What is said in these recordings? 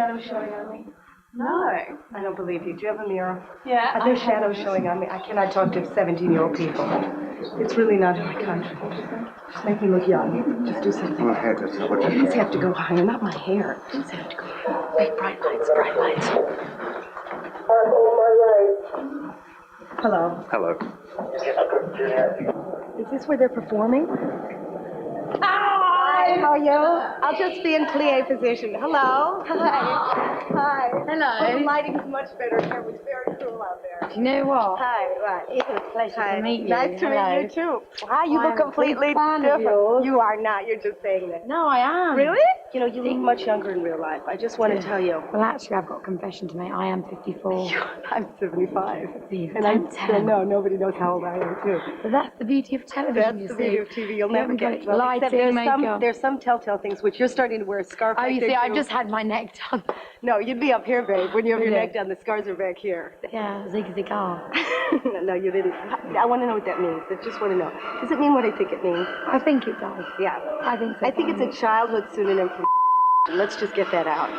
shadows showing on me? No. I don't believe you. Do you have a mirror? Yeah. There's shadows showing on me. I cannot talk to 17-year-old people. It's really not in my country. Just make me look young. Just do something. Go ahead. That's what you These have to go higher, not my hair. These have to go higher. Big bright lights, bright lights. Hello. Hello. Is this where they're performing? Hi, how are you? I'll just be in plie position. Hello. Hi. Hi. Hello. Oh, the lighting's much better here. It was very cool out there. Do you know what? Hi. Right. It's a pleasure to meet you. Nice to meet you too. Hi, you look completely different. You are not. You're just saying that. No, I am. Really? You know, you look much younger in real life. I just want to tell you. Well, actually, I've got a confession to make. I am 54. I'm 75. And No, nobody knows how old I am too. But that's the beauty of television. That's the beauty of TV. You'll never get it. Lighting, makeup. There's some telltale things which you're starting to wear a scarf. Oh, you see, I've just had my neck done. No, you'd be up here, babe. When you have your neck done, the scars are back here. Yeah, zig zig ah. No, you didn't. I want to know what that means. I just want to know. Does it mean what I think it means? I think it does. Yeah. I think so. I think it's a childhood pseudonym for. Let's just get that out.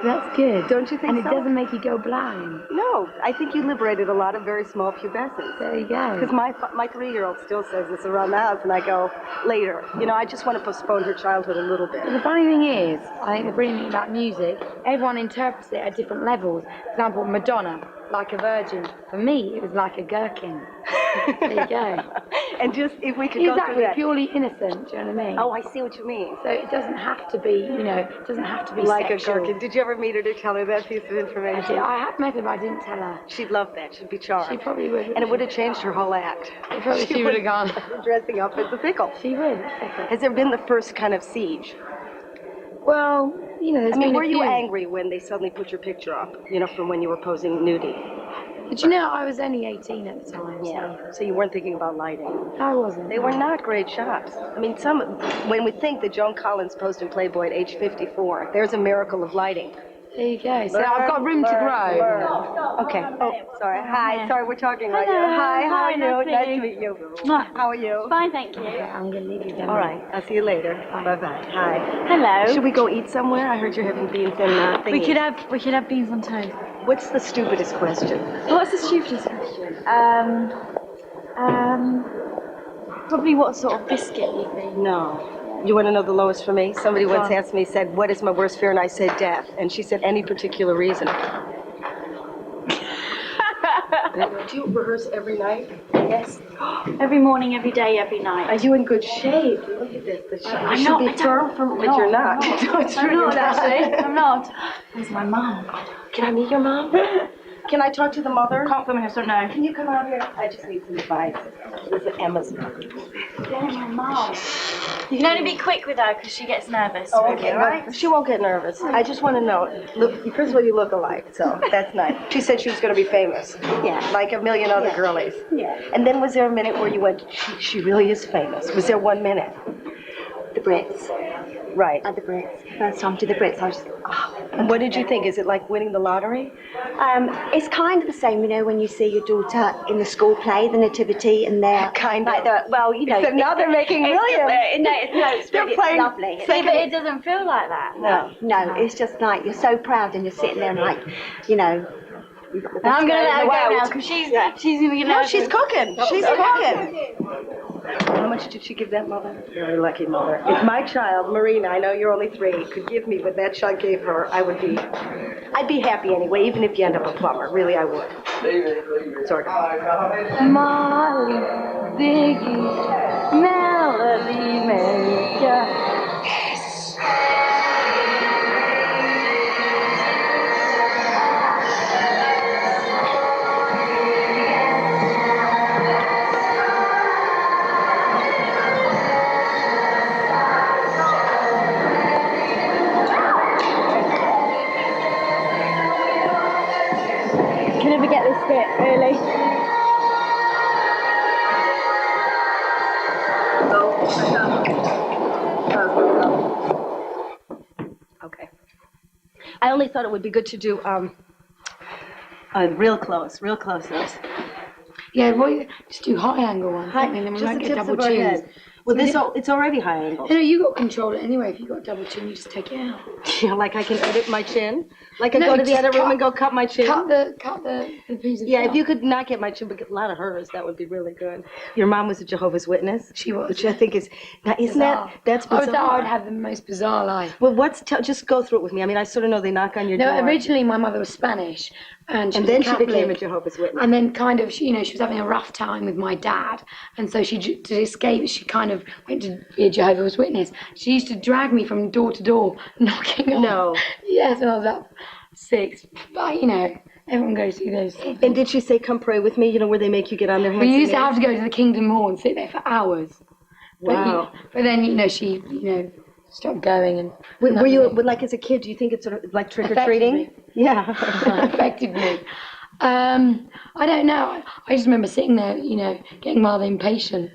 That's good. Don't you think so? And it so? doesn't make you go blind. No, I think you liberated a lot of very small pubescents. There you go. Because my 3-year-old still says this around the house, and I go, later. You know, I just want to postpone her childhood a little bit. But the funny thing is, I think the brilliant thing about music, everyone interprets it at different levels. For example, Madonna, like a virgin. For me, it was like a gherkin. There you go. And just, if we could go through that. Purely innocent, do you know what I mean? Oh, I see what you mean. So it doesn't have to be, it doesn't have to be like sexual. a gherkin. Did you ever meet her to tell her that piece of information? I have met her, but I didn't tell her. She'd love that. She'd be charmed. She probably would. And it would have changed her whole act. She would have gone. Dressing up as a pickle. She would. Has there been the first kind of siege? Well, there's been were a you few. angry when they suddenly put your picture up, from when you were posing nudie? But I was only 18 at the time. Yeah. So you weren't thinking about lighting? I wasn't. They were not great shots. I mean, when we think that Joan Collins posed in Playboy at age 54, there's a miracle of lighting. There you go. So I've got room to grow. Okay. Oh, sorry. Hi. Sorry, we're talking right now. Hi, how are you? Nice to meet you. How are you? Fine, thank you. Okay, I'm going to leave you then. All right. I'll see you later. Bye-bye. Hi. Hello. Should we go eat somewhere? I heard you're having beans and thingies. We could have beans on toast. What's the stupidest question? What's the stupidest question? Probably what sort of biscuit you think. No. You want to know the lowest for me? Somebody once asked me, said, what is my worst fear? And I said death. And she said, any particular reason? Do you rehearse every night? Yes. Every morning, every day, every night. Are you in good shape? Look at this. I'm you should not. be firm, but you're not. I'm not, actually. I'm not. Where's my mom? Can I meet your mom? Can I talk to the mother? Can't film here, so no. Can you come out here? I just need some advice. This is Emma's mother. There's my mom. You can only be quick with her because she gets nervous. Oh, okay, right? She won't get nervous. I just want to know. Look, first of all, you look alike, so that's nice. She said she was going to be famous. Yeah. Like a million other girlies. Yeah. And then was there a minute where you went, she really is famous? Was there 1 minute? The Brits. Right. At the Brits. First time to the Brits, I was just, And what did you think? Is it like winning the lottery? It's kind of the same, when you see your daughter in the school play, the Nativity, and they're Kind like of. Except now they're making millions. It's They're playing lovely. See, but it doesn't feel like that. No, it's just like you're so proud and you're sitting there and like, you've got the best I'm going to let her girl in the go now world. because she's going to No, she's cooking. She's cooking. How much did she give that mother? Very lucky mother. If my child, Marina, I know you're only 3, could give me what that child gave her, I'd be happy anyway, even if you end up a plumber. Really, I would. Sort of. Molly, Ziggy, melody maker. Can never get this bit, really. Okay. I only thought it would be good to do real close-ups. Yeah, well, just do high angle ones. Hi, Then we just won't the get tips double of our chins. head. Well, it's already high angle. You know, you got control it anyway. If you got a double chin, you just take it out. Yeah, like I can edit my chin. Like I No, go to the just edit room cut- and go cut my chin. Cut the piece of Yeah, if fluff. you could not get my chin, but get a lot of hers, that would be really good. Your mom was a Jehovah's Witness. She was. Which I think is, now isn't Bizarre. that's I bizarre. thought I would have the most bizarre life. Well, just go through it with me. I mean, I sort of know they knock on your No, door. originally my mother was Spanish, and And then she Catholic. became a Jehovah's Witness. And then kind of, she was having a rough time with my dad. And so to escape, she kind of went to be a Jehovah's Witness. She used to drag me from door to door, knocking on. No. Yes, when I was up 6. But, everyone goes through those. And did she say, come pray with me, where they make you get on their hands? We used to and have to go to the Kingdom Hall and sit there for hours. Wow. But then, she, stopped going. And Were you, like as a kid, do you think it's sort of like trick-or-treating? Yeah. affected me. I don't know. I just remember sitting there, getting rather impatient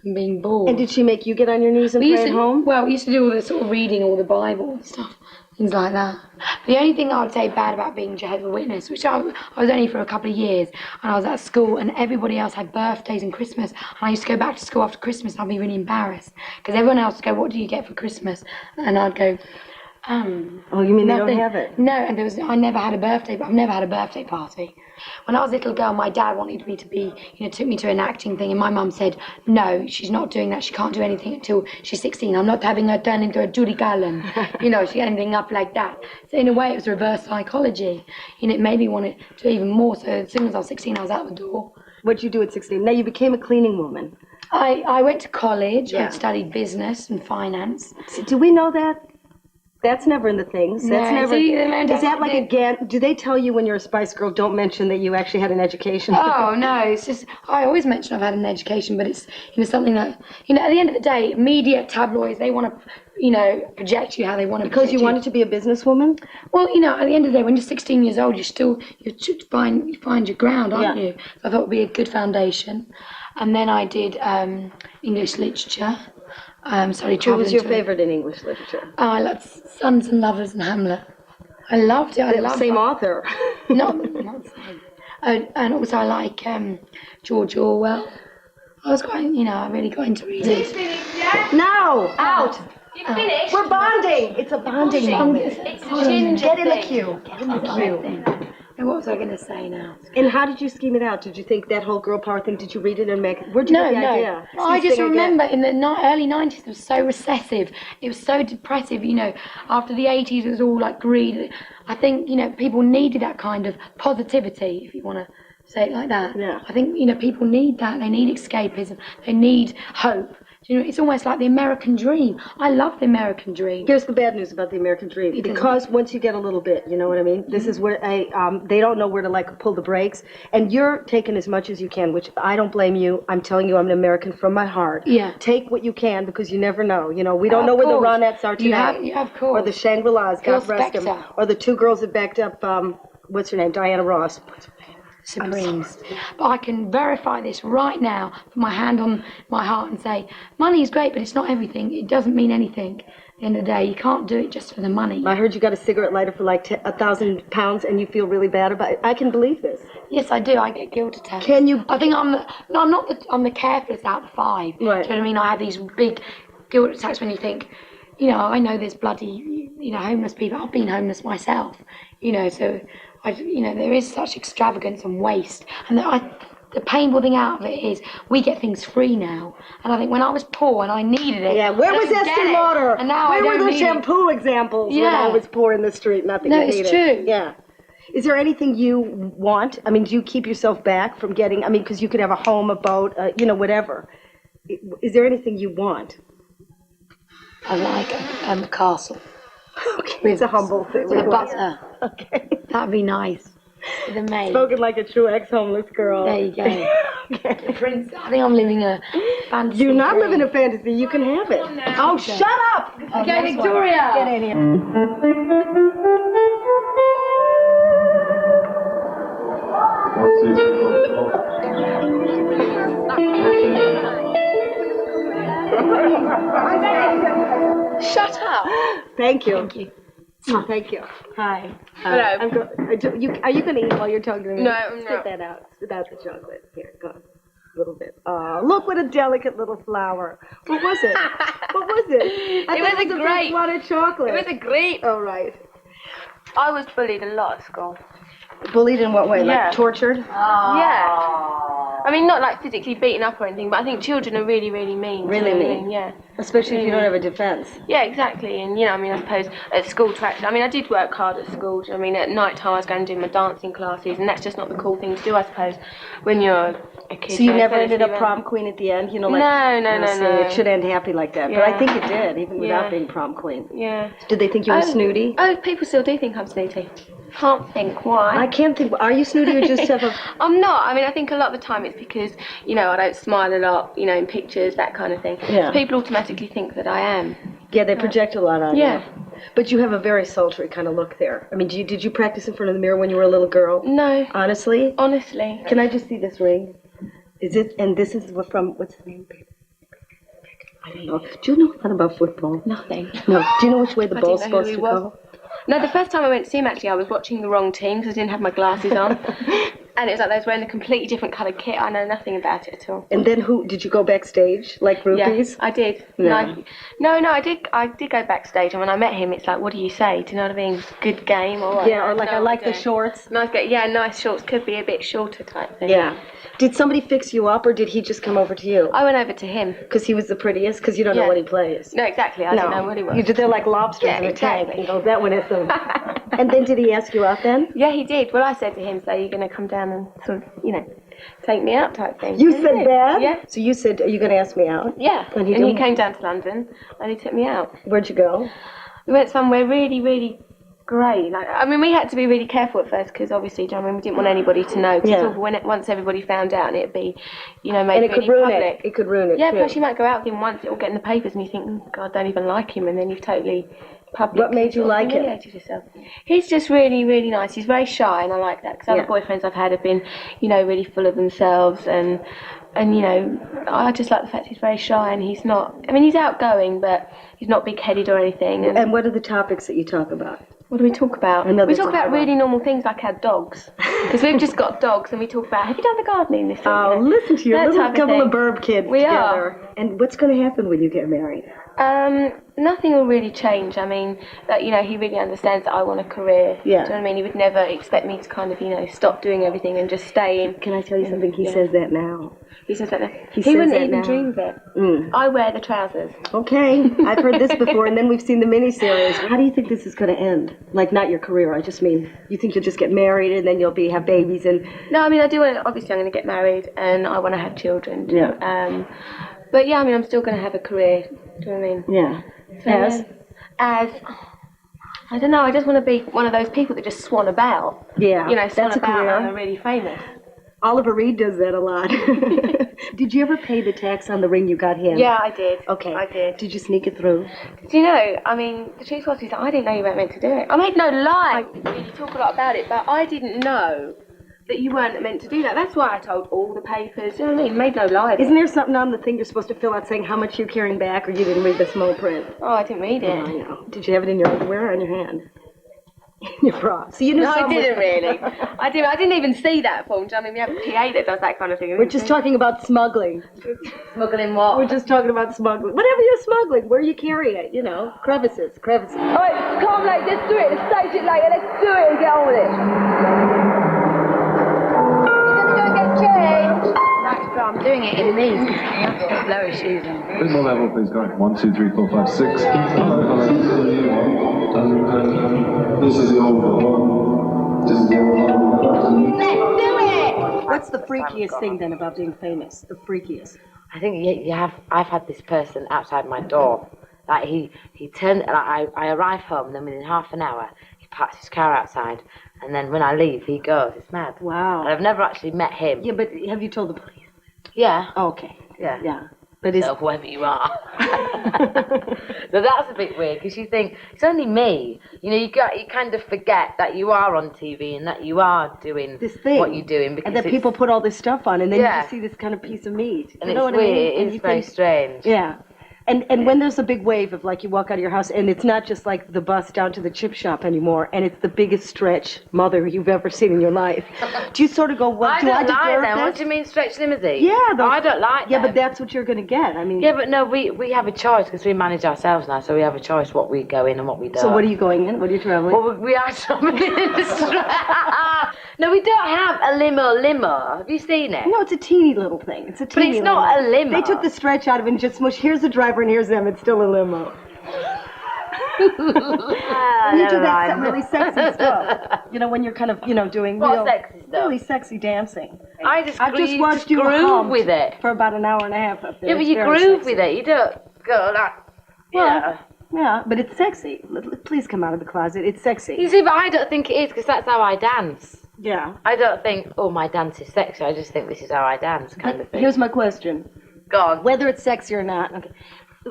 and being bored. And did she make you get on your knees and pray at home? Well, we used to do all the sort of reading, all the Bible and stuff, things like that. The only thing I would say bad about being Jehovah's Witness, which I was only for a couple of years, and I was at school, and everybody else had birthdays and Christmas, and I used to go back to school after Christmas, and I'd be really embarrassed, because everyone else would go, what do you get for Christmas? And I'd go, Oh, you mean nothing. they don't have it? No, and I never had a birthday, but I've never had a birthday party. When I was a little girl, my dad wanted me to be, took me to an acting thing, and my mum said, no, she's not doing that. She can't do anything until she's 16. I'm not having her turn into a Judy Garland, she ending up like that. So in a way, it was reverse psychology, and it made me want to do even more. So as soon as I was 16, I was out the door. What'd you do at 16? Now you became a cleaning woman. I went to college. Yeah. I studied business and finance. Do we know that? That's never in the things. That's No, never. see, Is that like again? Do they tell you when you're a Spice Girl? Don't mention that you actually had an education. Oh no, it's just I always mention I've had an education, but it's something that at the end of the day, media, tabloids, they want to project you how they want to. Because you wanted to be a businesswoman. Well, at the end of the day, when you're 16 years old, you should find your ground, aren't you? So I thought it would be a good foundation, and then I did English literature. Sorry, Who was your favorite in English literature? I loved Sons and Lovers and Hamlet. I loved it. I loved Same it. author. Not the same. And also I like George Orwell. I was quite, I really got into reading. No, out. You finished? We're bonding. It's a bonding moment. It's a ginger Get in the thing. queue. Get in the queue. And what was I going to say now? And how did you scheme it out? Did you think that whole girl power thing? Did you read it and make? Where'd you No, get the no. idea? I just Sing again. remember in the early 90s it was so recessive. It was so depressive, After the 80s it was all like greed. I think, people needed that kind of positivity, if you want to say it like that. Yeah. I think, people need that. They need escapism. They need hope. It's almost like the American dream. I love the American dream. Here's the bad news about the American dream. Because once you get a little bit, you know what I mean? This is where they don't know where to pull the brakes. And you're taking as much as you can, which I don't blame you. I'm telling you, I'm an American from my heart. Yeah. Take what you can because you never know. We don't know where the course. Ronettes are tonight. Yeah, of course. Or the Shangri-Las, God Phil rest them. Spector. Or the two girls that backed up, what's her name? Diana Ross. Supremes. But I can verify this right now, put my hand on my heart and say, money is great, but it's not everything. It doesn't mean anything. At the end of the day, you can't do it just for the money. I heard you got a cigarette lighter for like £1,000 and you feel really bad about it. I can believe this. Yes, I do. I get guilt attacks. Can you? I think I'm the carefulest out of the 5. Right. Do you know what I mean? I have these big guilt attacks when you think, I know there's bloody, homeless people. I've been homeless myself, so there is such extravagance and waste. And the painful thing out of it is we get things free now. And I think when I was poor and I needed it. Yeah, where I was didn't get Estee it. Lauder? And now where I don't were the need shampoo examples when Yeah. I was poor in the street? Nothing. No, you it's needed. true. Yeah. Is there anything you want? I mean, do you keep yourself back from getting? I mean, because you could have a home, a boat, whatever. Is there anything you want? I like a castle. Okay, it's a humble thing. With a butler. Okay. That'd be nice. With a maid. Spoken like a true ex-homeless girl. There you go. Okay. The prince. I think I'm living a fantasy. You're not dream. living a fantasy. You can have it. Oh, shut up! Okay, Victoria. Get in here. Shut up. Thank you. Thank you. Thank you. Hi. Hello. I'm are you going to eat while you're talking to me? No, I'm Spit not. that out without the chocolate. Here, go. A little bit. Oh, look what a delicate little flower. What was it? What was it? I It thought was a grape. Water chocolate. It was a grape. Oh, right. I was bullied a lot at school. Bullied in what way? Yeah. Like tortured? Yeah. I mean, not like physically beaten up or anything, but I think children are really, really mean. Really Do you know what I mean. mean? Yeah. Especially if you don't have a defense. Yeah, exactly. And, you know, I mean, I suppose at school tracks, I mean, I did work hard at school. I mean, at night time I was going to do my dancing classes, and that's just not the cool thing to do, I suppose, when you're a kid. So you know, never especially ended up when- prom queen at the end? You know, like, No. It should end happy like that. But I Yeah. think it did, even without Yeah. being prom queen. Yeah. Did they think you were snooty? Oh, people still do think I'm snooty. Can't think why. I can't think. Are you snooty or just have a... I'm not. I mean, I think a lot of the time it's because, you know, I don't smile a lot, you know, in pictures, that kind of thing. Yeah. People automatically think that I am. Yeah, they project a lot on Yeah. you. But you have a very sultry kind of look there. I mean, did you practice in front of the mirror when you were a little girl? No, Honestly? honestly. Can I just see this ring? Is it, and this is from, what's the name? I don't know. Do you know a lot about football? Nothing. No. Do you know which way the I ball's didn't know who supposed he to was. go? No, the first time I went to see him, actually, I was watching the wrong team because I didn't have my glasses on. And it was like they was wearing a completely different coloured kit. I know nothing about it at all. And then did you go backstage, like groupies? Yeah, I did. Yeah. No, I did go backstage, and when I met him, it's like, what do you say? Do you know what I mean? Good game or what? Yeah, or like, No I like the idea. shorts. Nice guy. Yeah, nice shorts. Could be a bit shorter type thing. Yeah. Did somebody fix you up, or did he just come over to you? I went over to him. Because he was the prettiest? Because you don't know Yeah. what he plays. No, exactly. I didn't know what he was. They're like lobsters Yeah, in a tank. exactly. You know, that one is some... And then did he ask you out then? Yeah, he did. Well, I said to him, so you're going to come down and sort of, you know, take me out type thing. You And he said did. that? Yeah. So you said, are you going to ask me out? Yeah. And And he he did? came down to London and he took me out. Where'd you go? We went somewhere really, really great. Like, I mean, we had to be really careful at first because obviously, do you know what I mean, we didn't want anybody to know. Cause Yeah. it's all once everybody found out, and it'd be, you know, made And it really could ruin public. it. It could ruin it, Yeah, too. plus you might go out with him once, it'll get in the papers, and you think, God, I don't even like him, and then you've totally public. What made you sort of like him? humiliated yourself. He's just really, really nice. He's very shy, and I like that because Yeah. other boyfriends I've had have been, you know, really full of themselves, and you know, I just like the fact he's very shy, and he's not. I mean, he's outgoing, but he's not big-headed or anything. And And what are the topics that you talk about? what do we talk about? Another We talk about dialogue. really normal things like our dogs, because we've just got dogs, and we talk about, have you done the gardening this week? Oh, You know, listen to your that little type of couple of thing. burb kids We together. are. And what's going to happen when you get married? Nothing will really change. I mean, that, you know, he really understands that I want a career. Yeah. Do you know what I mean? He would never expect me to kind of, you know, stop doing everything and just stay in. Can I tell you something? He Yeah. says that now. He says that. He He says wouldn't that even now. dream of it. Mm. I wear the trousers. Okay, I've heard this before, and then we've seen the miniseries. How do you think this is going to end? Like, not your career, I just mean, you think you'll just get married and then you'll have babies and... No, I mean, I do want to, obviously I'm going to get married and I want to have children. Yeah. But yeah, I mean, I'm still going to have a career. Do you know what I mean? Yeah. So, as I don't know, I just want to be one of those people that just swan about. Yeah, You know, swan that's a about career. and are really famous. Oliver Reed does that a lot. Did you ever pay the tax on the ring you got him? Yeah, I did. Okay. I did. Did you sneak it through? Do you know, I mean, the truth was, is that I didn't know you weren't meant to do it. I made no lie. You talk a lot about it, but I didn't know that you weren't meant to do that. That's why I told all the papers. You know what I mean? Made no lie. Isn't there something on the thing you're supposed to fill out saying how much you're carrying back, or you didn't read the small print? Oh, I didn't read it. I know. Did you have it in your underwear or on your hand? In your bra. So you knew No, I somewhere- didn't really. I didn't even see that form. Do you know what I mean? We have a PA that does that kind of thing. We're just talking about smuggling. smuggling what? We're just talking about smuggling. Whatever you're smuggling, where you carry it, you know. Crevices. Alright, calm, like, let's do it. Let's stage it later. Let's do it and get on with it. You're gonna go and get changed. That's but I'm doing it in these because I have to put lower shoes on. Bit more level, please. Go ahead. 1, 2, 3, 4, 5, 6. This is the old one. This is the old one. Let's do it. What's the freakiest thing then about being famous? The freakiest. I think you have. I've had this person outside my door. Like he turned. Like I arrive home, and then within half an hour, he parks his car outside, and then when I leave, he goes. It's mad. Wow. And I've never actually met him. Yeah, but have you told the police? Yeah. Oh, okay. Yeah. Yeah. But it's... So whoever you are. So that's a bit weird because you think it's only me. You know, you kind of forget that you are on TV and that you are doing this thing. what you're doing because and that people put all this stuff on, and then Yeah. you just see this kind of piece of meat. And you know it's what weird. I mean? And It you is very think- strange. Yeah. And when there's a big wave of like you walk out of your house and it's not just like the bus down to the chip shop anymore, and it's the biggest stretch mother you've ever seen in your life, do you sort of go, well, do I don't like deserve them. this? What do you mean stretch limousine? Yeah, I don't like Yeah, them. but that's what you're going to get. I mean, Yeah, but no, we have a choice because we manage ourselves now, so we have a choice what we go in and what we don't. so what are you going in? What are you traveling? Well, we are traveling in the stretch. No, we don't have a limo. Have you seen it? No, it's a teeny little thing. It's a But teeny it's not limo. a limo. They took the stretch out of it and just smushed, here's the driver and here's them, it's still a limo. You do that really sexy stuff. You know, when you're kind of, doing What real, sexy stuff? really sexy dancing. I've just watched you groove hum with it. for about an hour and a half up there. Yeah, but It's you very groove sexy. with it. You don't go like. Well, yeah, but it's sexy. Please come out of the closet. It's sexy. You see, but I don't think it is because that's how I dance. Yeah. I don't think, oh, my dance is sexy. I just think this is how I dance, kind of thing. Here's my question. Go on. Whether it's sexy or not, okay.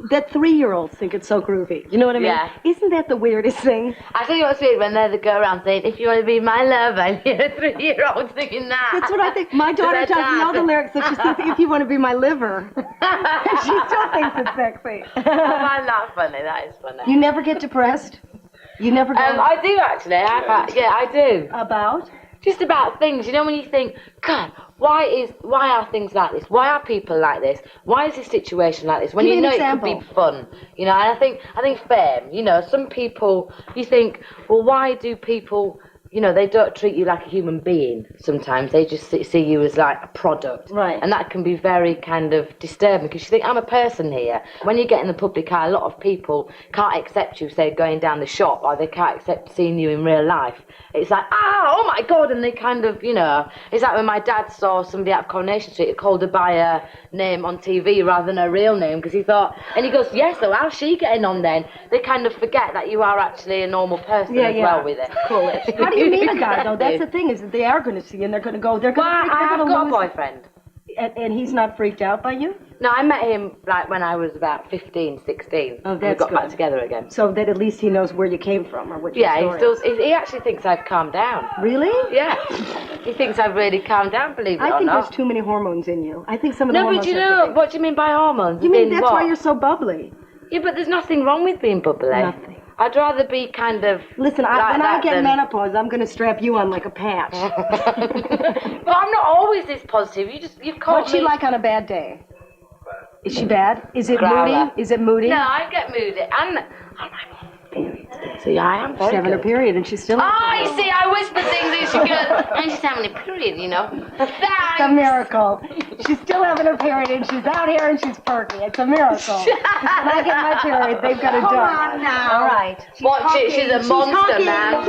That 3-year-olds think it's so groovy. You know what I mean? Yeah. Isn't that the weirdest thing? I tell you what's weird when they go around saying, if you want to be my lover, and you're a 3-year-old singing that. That's what I think. My daughter That doesn't know dad. the lyrics, so she says, if you want to be my liver. She still thinks it's sexy. I find that funny. That is funny. You never get depressed? You never go I do actually. I do. about? Just about things, when you think, God, why are things like this? Why are people like this? Why is this situation like this? When Give you me know an it could example. be fun, and I think fame, some people, you think, well, why do people, they don't treat you like a human being sometimes. They just see you as like a product. Right. And that can be very kind of disturbing because you think, I'm a person here. When you get in the public eye, a lot of people can't accept you, say, going down the shop, or they can't accept seeing you in real life. It's like, oh my God, and they kind of, it's like when my dad saw somebody out of Coronation Street, he called her by her name on TV rather than her real name because he thought, and he goes, yes, so how's she getting on then? They kind of forget that you are actually a normal person as well with it. Cool. How do you meet a guy, though? That's the thing, is that they are going to see you and they're going to go, Well, I have got a boyfriend. And he's not freaked out by you? No, I met him like when I was about 15, 16. Oh, and that's we got back good. together again. So that at least he knows where you came from or what your Yeah, story is. he actually thinks I've calmed down. Really? Yeah. He thinks I've really calmed down, believe it I or think not. there's too many hormones in you. I think some of the No, hormones but have to be- what do you mean by hormones? You mean As in that's what? why you're so bubbly? Yeah, but there's nothing wrong with being bubbly. Nothing. I'd rather be kind of. Listen, like when I that get than- menopause, I'm going to strap you on like a patch. But I'm not always this positive. You've caught What's she me. like on a bad day? Is she bad? Is it Growler. moody? Is it moody? No, I get moody. I'm on my period today. So yeah, I am very She's having her good. period and she's still... Oh, you see, I whisper things and she goes, and she's having a period, It's a miracle. She's still having her period and she's out here and she's perky. It's a miracle. When I get my period, they've got it done. Come on now. All right. Watch it, she's a monster, hocking. man.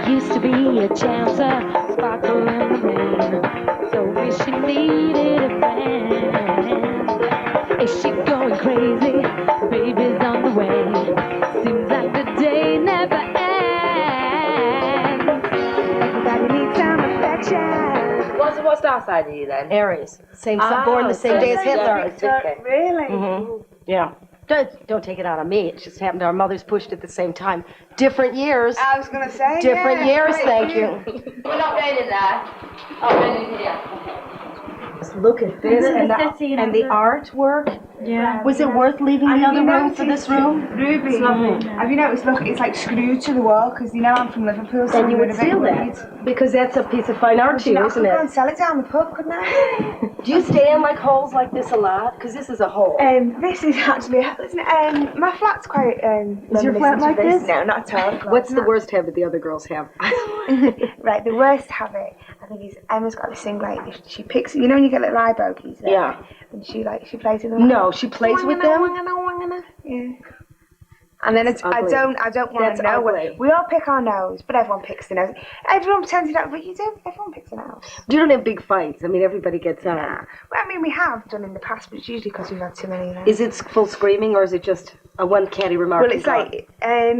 She used to be a chancer, sparkle in the rain. So wish she needed a friend. Is she going crazy? Baby's on the way. Seems like the day never ends. Everybody needs some affection. What star sign are you then? Aries. Born the same day as Hitler. Really? Mm-hmm. Yeah. Don't take it out on me. It just happened. Our mothers pushed at the same time. Different years. I was going to say, Different years, thank you. We're not going in there. Oh, we're going in here. Look at this and the artwork. Yeah. Was it worth leaving the other room for this room? Ruby, have you noticed, look, it's like screwed to the wall, because I'm from Liverpool, so Then you I'm would a bit steal worried. that. Because that's a piece of fine art to you, I isn't could go it? and sell it down the pub, couldn't I? Do you stay in like holes like this a lot? Because this is a hole. This is actually, listen, my flat's quite, Is your flat like this? No, not at all. What's the worst habit the other girls have? Right, the worst habit, I think, is Emma's got this thing, like, if she picks, when you get little eye bogies there, Yeah. and she plays with them. No, she plays with them? Yeah. And then I ugly. don't want That's to know. ugly. We all pick our nose, but everyone picks the nose. Everyone pretends you don't, but you do. Everyone picks the nose. You don't have big fights. I mean, everybody gets on. Well, I mean, we have done in the past, but it's usually because we've had too many of them. Is it full screaming or is it just a one catty remark? Well, it's like, I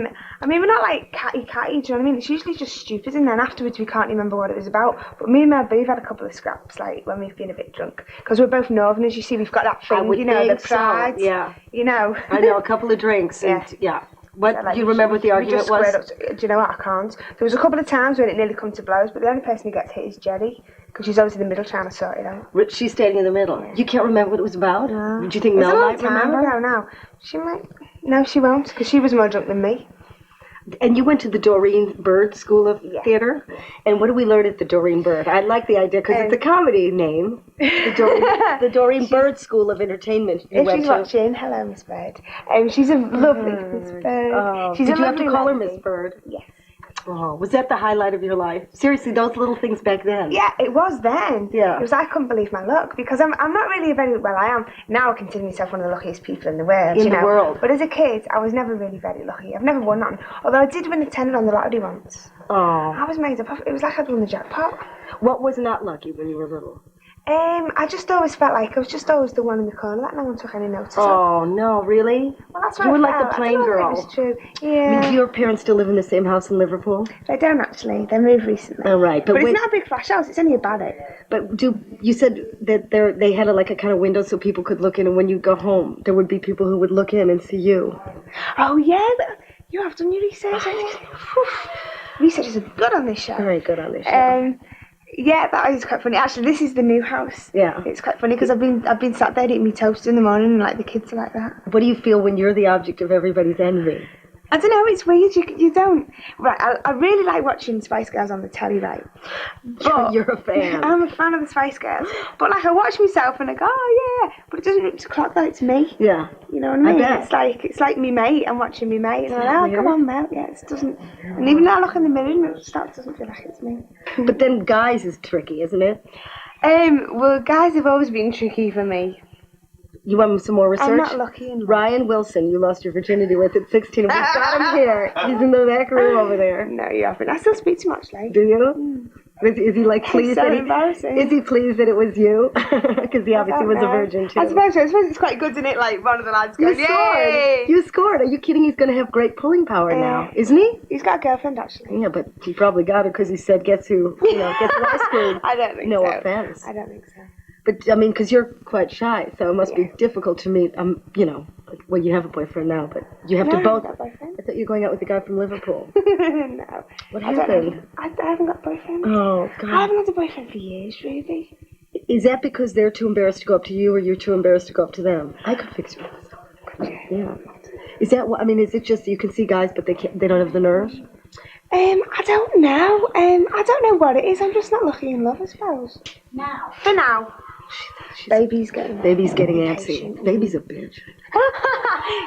mean, we're not like catty, do you know what I mean? It's usually just stupid, and then afterwards we can't remember what it was about. But me and my boo have had a couple of scraps, like, when we've been a bit drunk. Because we're both Northerners, you see, we've got that I thing, would the think so, pride. yeah. I I know, a couple of drinks and, yeah. What, like, do you remember what the we argument just was? squared up do you know what? I can't. There was a couple of times when it nearly come to blows, but the only person who gets hit is Jerry, because she's always in the middle trying to sort it out. She's standing in the middle. You can't remember what it was about? No. Did you think It was Mel a long might time remember? ago now. She might. No, she won't, because she was more drunk than me. And you went to the Doreen Bird School of Theatre? And what do we learn at the Doreen Bird? I like the idea, because it's a comedy name. The Doreen Bird School of Entertainment you If went she's to. watching, hello, Miss Bird. She's a lovely Miss Bird. Oh, She's did a you have to lovely call her lady. Miss Bird? Yes. Oh, was that the highlight of your life? Seriously, those little things back then. Yeah, it was then. Yeah. It was, I couldn't believe my luck, because I'm not really a very, well, I am, now I consider myself one of the luckiest people in the world, In the world. But as a kid, I was never really very lucky. I've never won nothing. Although I did win a tenner on the lottery once. Oh. I was made up. It was like I'd won the jackpot. What was not lucky when you were little? I just always felt like I was just always the one in the corner that no one took any notice of. Oh, no, really? Well, that's what You I were like felt. the I plain don't know if girl. It was true. I Yeah. mean, do your parents still live in the same house in Liverpool? They don't actually. They moved recently. Oh, right. But wait- it's not a big flash house. It's only a barrack. But you said that they had a kind of window so people could look in, and when you go home, there would be people who would look in and see you. Oh yeah, you have done your research. Research is good on this show. Very good on this show. Yeah, that is quite funny. Actually, this is the new house. Yeah. It's quite funny because I've been sat there eating my toast in the morning, and like the kids are like that. What do you feel when you're the object of everybody's envy? I don't know, it's weird, you don't. Right, I really like watching Spice Girls on the telly, right? But You're a fan. I'm a fan of the Spice Girls. But like I watch myself and I go, oh yeah, but it doesn't clock that it's me. Yeah. You know what I mean? bet. It's like me mate, I'm watching me mate, and I'm like, oh weird? come on Mel, yeah, it doesn't, and even though I look in the mirror and it doesn't feel like it's me. But then guys is tricky, isn't it? Well guys have always been tricky for me. You want some more research? I'm not lucky in Ryan Wilson, you lost your virginity with at 16. We've got him here. He's in the back room over there. No, you haven't. I still speak too much, like. Do you? Is he like pleased so that embarrassing. Is he pleased that it was you? Because he obviously was a virgin too. I suppose it's quite good, isn't it? Like one of the lads going, You yay! scored. You scored. Are you kidding? He's going to have great pulling power now, isn't he? He's got a girlfriend actually. Yeah, but he probably got her because he said, "Guess who? Guess who I screwed." I don't think no so. offense. I don't think so. But I mean, because you're quite shy, so it must be difficult to meet. Well, you have a boyfriend now, but you have No, to both. I haven't got a boyfriend. I thought you were going out with the guy from Liverpool. No. What I don't happened? know. I haven't got a boyfriend. Oh I God! haven't had a boyfriend for years, really. Is that because they're too embarrassed to go up to you, or you're too embarrassed to go up to them? I could fix you. Yeah. Is that what? I mean, is it just you can see guys, but they can't? They don't have the nerve? I don't know. I don't know what it is. I'm just not lucky in love, I suppose. Now. For now. Baby's getting antsy. Baby's a bitch.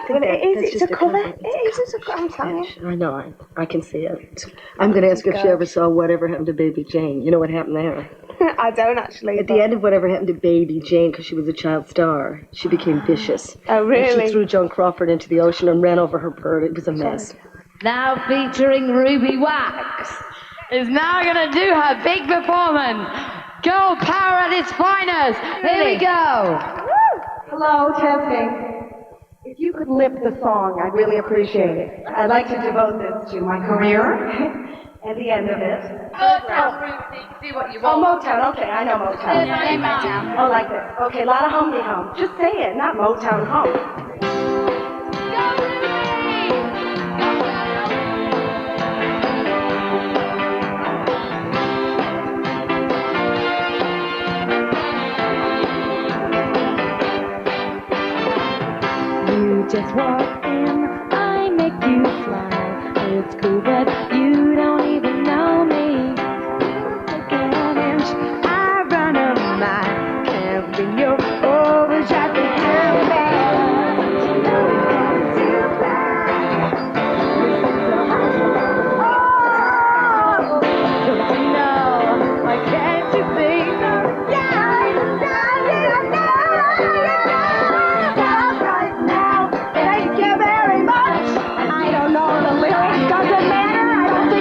Well, it is. That's It's just a cover. compliment. It is. It's a cover. I'm telling you. I know. I can see it. I'm going to ask her if she ever saw Whatever Happened to Baby Jane. You know what happened there? I don't actually. At the end of Whatever Happened to Baby Jane, because she was a child star, she became vicious. Oh, really? And she threw Joan Crawford into the ocean and ran over her bird. It was a mess. Now featuring Ruby Wax, is now going to do her big performance. Girl power at its finest. Here we go. Hello, testing. If you could lip the song, I'd really appreciate it. I'd like to devote this to my career and the end of it. Motown, Ruby. Do what you Oh, want. Motown. Okay, I know Motown. Yeah, Motown. Oh, like this. Okay, a lot of humdy hum. Just say it, not Motown hum. Go, Ruby! You just walk in, I make you smile. It's cool, but you don't even know me. You take an inch, I run a mile. Can't bring your overshot to handbag. You know it's too bad. Oh, don't you know? Why can't you see? Thank you very much. I don't know the lyrics, doesn't matter. I don't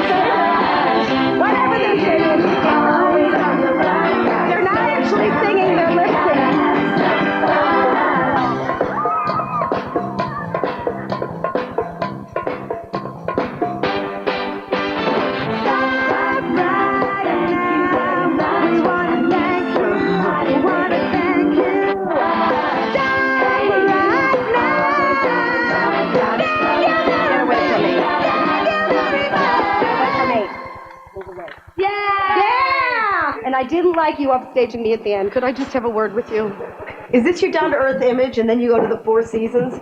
I didn't like you upstaging me at the end. Could I just have a word with you? Is this your down-to-earth image, and then you go to the Four Seasons?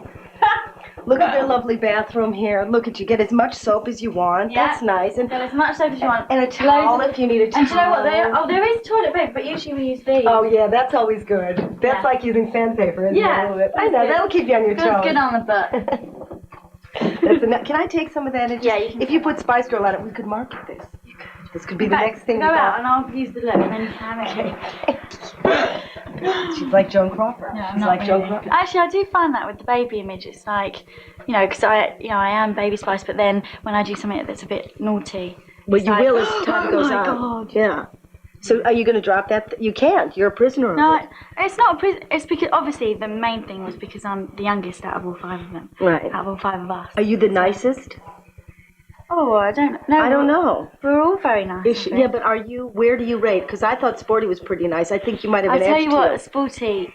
Look at their lovely bathroom here. Look at you. Get as much soap as you want. Yeah. That's nice. And Get as much soap as you want. And a towel if you need a towel. And do you know what? There is toilet paper, but usually we use these. Oh, yeah, that's always good. That's like using sandpaper, isn't it? Yeah. A little bit? I know, that'll keep you on your toes. Good on the butt. That's enough. Can I take some of that? And Yeah, you can. If you put Spice Girl on it, we could market this. This could be the next thing. Go we out got. and I'll use the look and then you can She's like Joan Crawford. No, I'm She's not like Joan really. Crawford. Actually, I do find that with the baby image, it's like, because I am Baby Spice, but then when I do something that's a bit naughty, Well, it's you like, will as time goes my on. God. Yeah. So are you going to drop that? You can't. You're a prisoner of No, it. it's not. It's because obviously the main thing was because I'm the youngest out of all 5 of them. Right. Out of all 5 of us. Are you the nicest? Oh, I don't know. I don't know. We're all very nice. Is I she, think. yeah, but are you? Where do you rate? Because I thought Sporty was pretty nice. I think you might have I an tell edge you to what, it. Sporty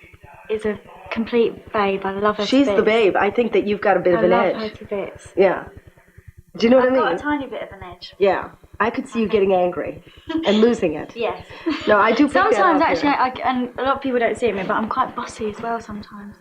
is a complete babe. I love her. She's to the bits. babe. I think that you've got a bit of I an love edge. her to bits. Yeah. Do you know what I've I got mean? a tiny bit of an edge. Yeah. I could see you getting angry and losing it. Yes. No, I do. pick that Sometimes up actually, here. and a lot of people don't see it in me, but I'm quite bossy as well sometimes.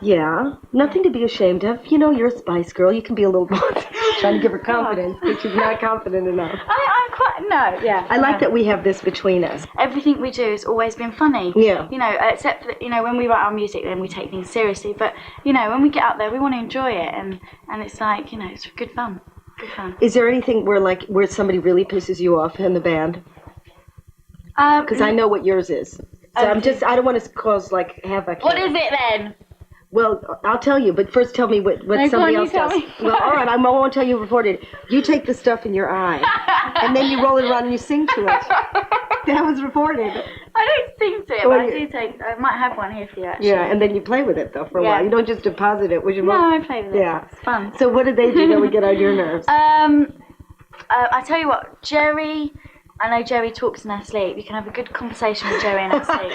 Yeah. Nothing to be ashamed of. You know, you're a Spice Girl. You can be a little bossy. Trying to give her confidence, but she's not confident enough. I'm quite yeah. I like that we have this between us. Everything we do has always been funny. Yeah. Except for, when we write our music, then we take things seriously. But when we get out there, we want to enjoy it, and it's like it's good fun. Good fun. Is there anything where somebody really pisses you off in the band? Because I know what yours is. So I don't want to cause havoc. What is it then? Well, I'll tell you, but first tell me what somebody else does. Well, all right, I won't tell you reported. You take the stuff in your eye, and then you roll it around and you sing to it. That was reported. I don't sing to it, but I do take. I might have one here for you, actually. Yeah, and then you play with it though for a while. You don't just deposit it. No, I play with it. Yeah, it's fun. So what do they do that would get on your nerves? I tell you what, Jerry. I know Jerry talks in her sleep. You can have a good conversation with Jerry in her sleep.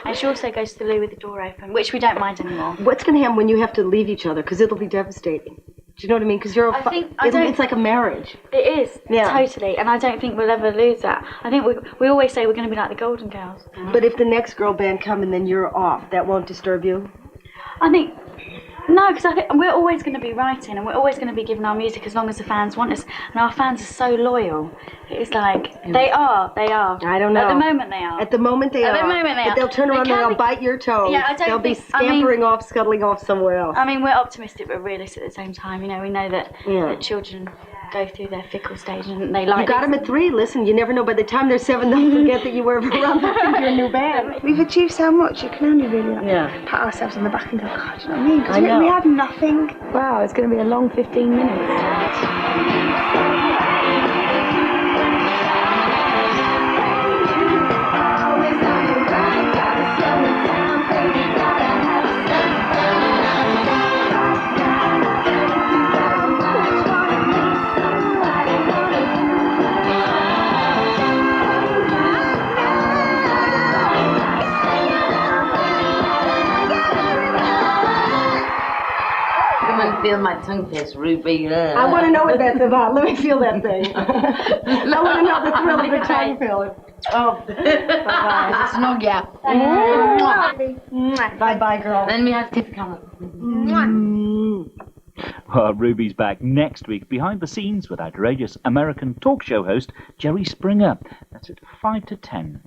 And she also goes to the loo with the door open, which we don't mind anymore. What's going to happen when you have to leave each other? Because it'll be devastating. Do you know what I mean? Because it's like a marriage. It is, yeah. Totally. And I don't think we'll ever lose that. I think we always say we're going to be like the Golden Girls. But if the next girl band come and then you're off, that won't disturb you? I think... No, because I think we're always going to be writing and we're always going to be giving our music as long as the fans want us. And our fans are so loyal. It's like, they are. I don't know. At the moment they are. At the moment they are. At the moment they are. But they'll turn around and they'll bite your toes. Yeah, I don't They'll be think- scampering off, scuttling off somewhere else. I mean, we're optimistic but realistic at the same time. We know that, that children go through their fickle stage and they like... You got them at 3. Listen, you never know. By the time they're 7, they'll forget that you were ever around into your new band. We've achieved so much, you can only really pat ourselves on the back and go, God, you know what I mean? Because we had nothing. Wow, it's going to be a long 15 minutes. Feel my tongue pierce, Ruby. I want to know what that's about. Let me feel that thing. I want to know the thrill of the tongue feeling. Oh, bye-bye. Snog, yeah. Bye-bye, girl. Then we have to come. Well, Ruby's back next week behind the scenes with outrageous American talk show host Jerry Springer. That's at 5 to 10.